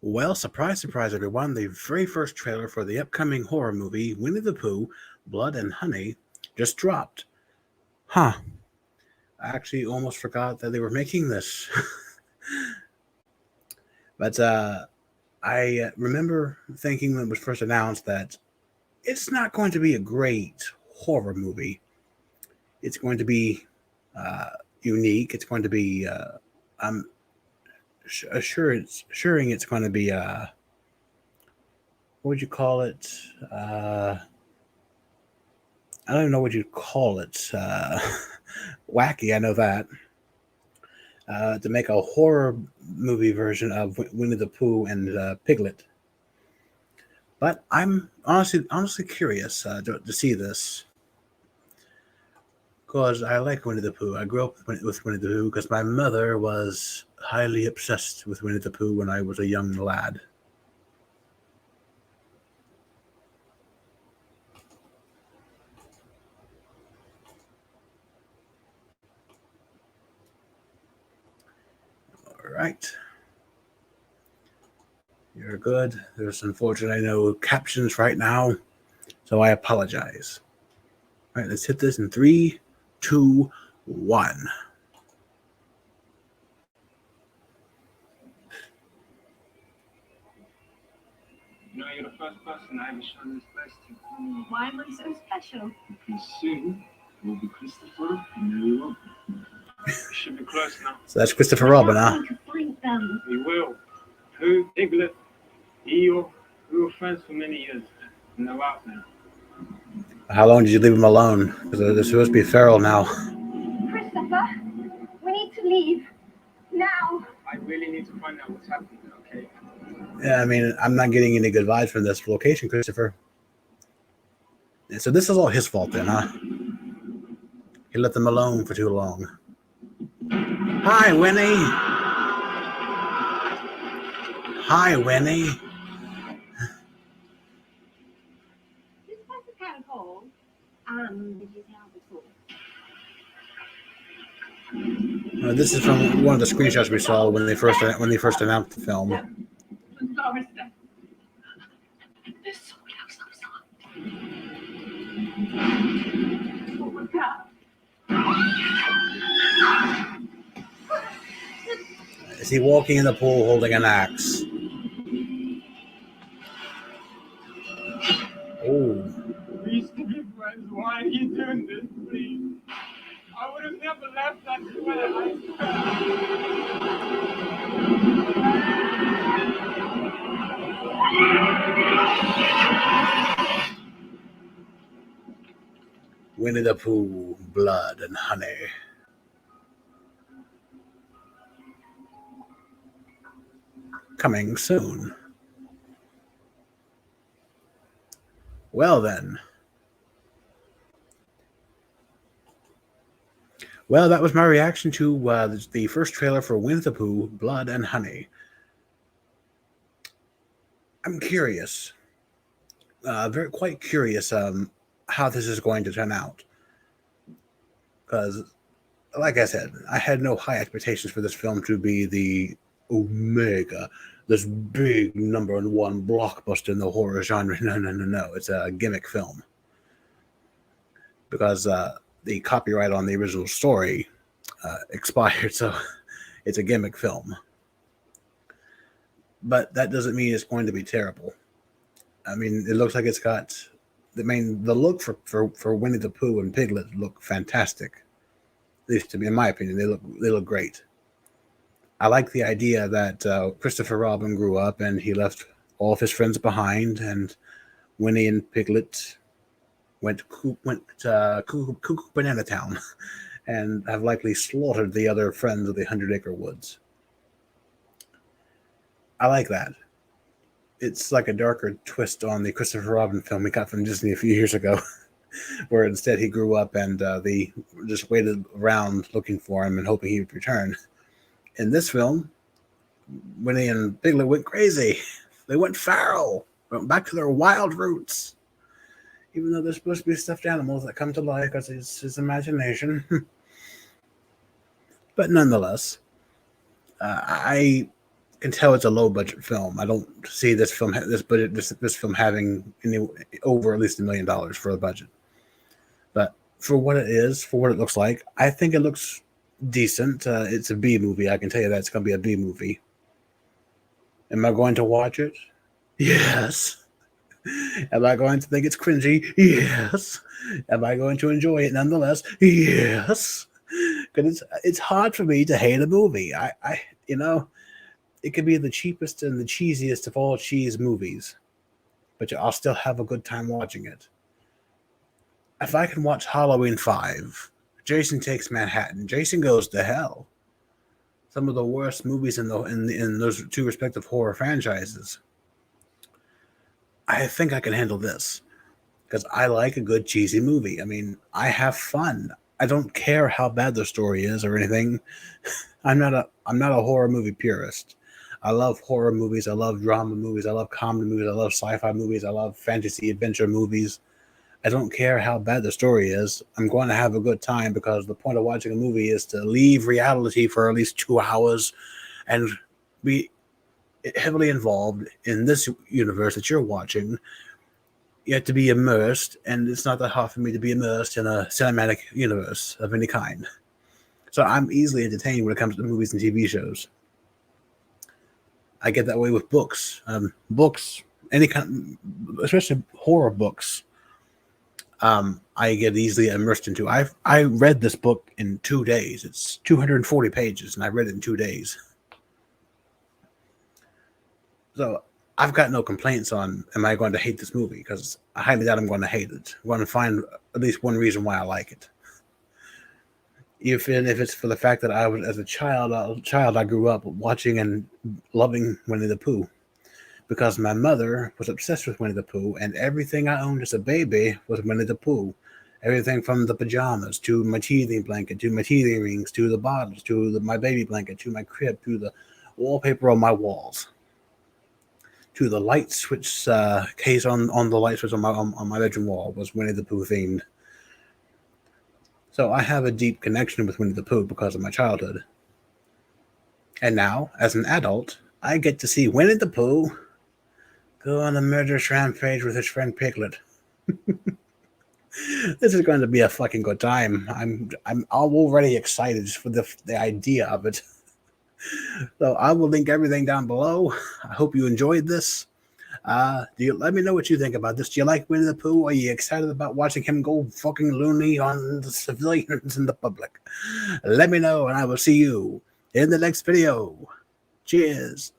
Well, surprise, surprise, everyone. The very first trailer for the upcoming horror movie, Winnie the Pooh, Blood and Honey, just dropped. Huh. I actually almost forgot that they were making this. But I remember thinking when it was first announced that it's not going to be a great horror movie. It's going to be uh, unique. It's going to be, I'm assuring it's going to be, what would you call it? Uh, I don't even know what you'd call it. Wacky, I know that. To make a horror movie version of Winnie the Pooh and Piglet. But I'm honestly curious to see this because I like Winnie the Pooh. I grew up with Winnie the Pooh because my mother was highly obsessed with Winnie the Pooh when I was a young lad. All right, you're good. There's unfortunately no captions right now, so I apologize. All right, let's hit this in three, two, one. You know, you're the first person I ever shown this place to. Why am I so special? Because soon we'll be Christopher and Mary Robin. We should be close now. So that's Christopher Robin, huh? I can find them. We will. Pooh, Piglet, Eeyore, we were friends for many years, and they're out now. How long did you leave him alone? Because they're supposed to be feral now. Christopher, we need to leave. Now. I really need to find out what's happening, okay? Yeah, I mean, I'm not getting any good vibes from this location, Christopher. Yeah, so this is all his fault then, huh? He let them alone for too long. Hi, Winnie. Hi, Winnie. This place is kind of cold. Did you tell before? This is from one of the screenshots we saw when they first announced the film. There's so close, oh my God. Is he walking in the pool holding an axe? Oh. We used to be friends. Why are you doing this, please? I would have never left that sweater. Winnie the Pooh, Blood and Honey. Coming soon. Well then. Well, that was my reaction to the first trailer for Winnie the Pooh, Blood and Honey. I'm curious, quite curious how this is going to turn out. Because, like I said, I had no high expectations for this film to be the Omega, this big #1 blockbuster in the horror genre. No. It's a gimmick film. Because the copyright on the original story expired, so it's a gimmick film. But that doesn't mean it's going to be terrible. I mean, it looks like it's got. I mean, the look for Winnie the Pooh and Piglet look fantastic. At least to me, in my opinion, they look great. I like the idea that Christopher Robin grew up and he left all of his friends behind, and Winnie and Piglet went cuckoo banana town, and have likely slaughtered the other friends of the 100-Acre Woods. I like that. It's like a darker twist on the Christopher Robin film we got from Disney a few years ago, where instead he grew up and they just waited around looking for him and hoping he would return. In this film, Winnie and Piglet went crazy. They went feral, went back to their wild roots. Even though they're supposed to be stuffed animals that come to life because it's his imagination. But nonetheless, I can tell it's a low budget film. I don't see this film having any over at least $1 million for a budget. But for what it is, for what it looks like, I think it looks decent. It's a B movie. I can tell you that it's going to be a B movie. Am I going to watch it? Yes. Am I going to think it's cringy? Yes. Am I going to enjoy it nonetheless? Yes. Because it's hard for me to hate a movie. It could be the cheapest and the cheesiest of all cheese movies, but I'll still have a good time watching it. If I can watch Halloween 5, Jason Takes Manhattan, Jason Goes to Hell, some of the worst movies in those two respective horror franchises, I think I can handle this because I like a good cheesy movie. I mean, I have fun. I don't care how bad the story is or anything. I'm not a horror movie purist. I love horror movies. I love drama movies. I love comedy movies. I love sci-fi movies. I love fantasy adventure movies. I don't care how bad the story is. I'm going to have a good time because the point of watching a movie is to leave reality for at least 2 hours and be heavily involved in this universe that you're watching. You have to be immersed, and it's not that hard for me to be immersed in a cinematic universe of any kind. So I'm easily entertained when it comes to movies and TV shows. I get that way with books. Any kind, especially horror books. I get easily immersed into. I read this book in 2 days. It's 240 pages, and I read it in 2 days. So I've got no complaints on am I going to hate this movie, because I highly doubt I'm going to hate it. I'm going to find at least one reason why I like it. Even if it's for the fact that I was, as a child, I grew up watching and loving Winnie the Pooh, because my mother was obsessed with Winnie the Pooh, and everything I owned as a baby was Winnie the Pooh. Everything from the pajamas to my teething blanket to my teething rings to the bottles to my baby blanket to my crib to the wallpaper on my walls to the light switch case on the light switch on my bedroom wall was Winnie the Pooh themed. So I have a deep connection with Winnie the Pooh because of my childhood. And now, as an adult, I get to see Winnie the Pooh go on a murderous rampage with his friend Piglet. This is going to be a fucking good time. I'm already excited for the idea of it. So I will link everything down below. I hope you enjoyed this. Let me know what you think about this. Do you like Winnie the Pooh? Are you excited about watching him go fucking loony on the civilians and the public? Let me know, and I will see you in the next video. Cheers.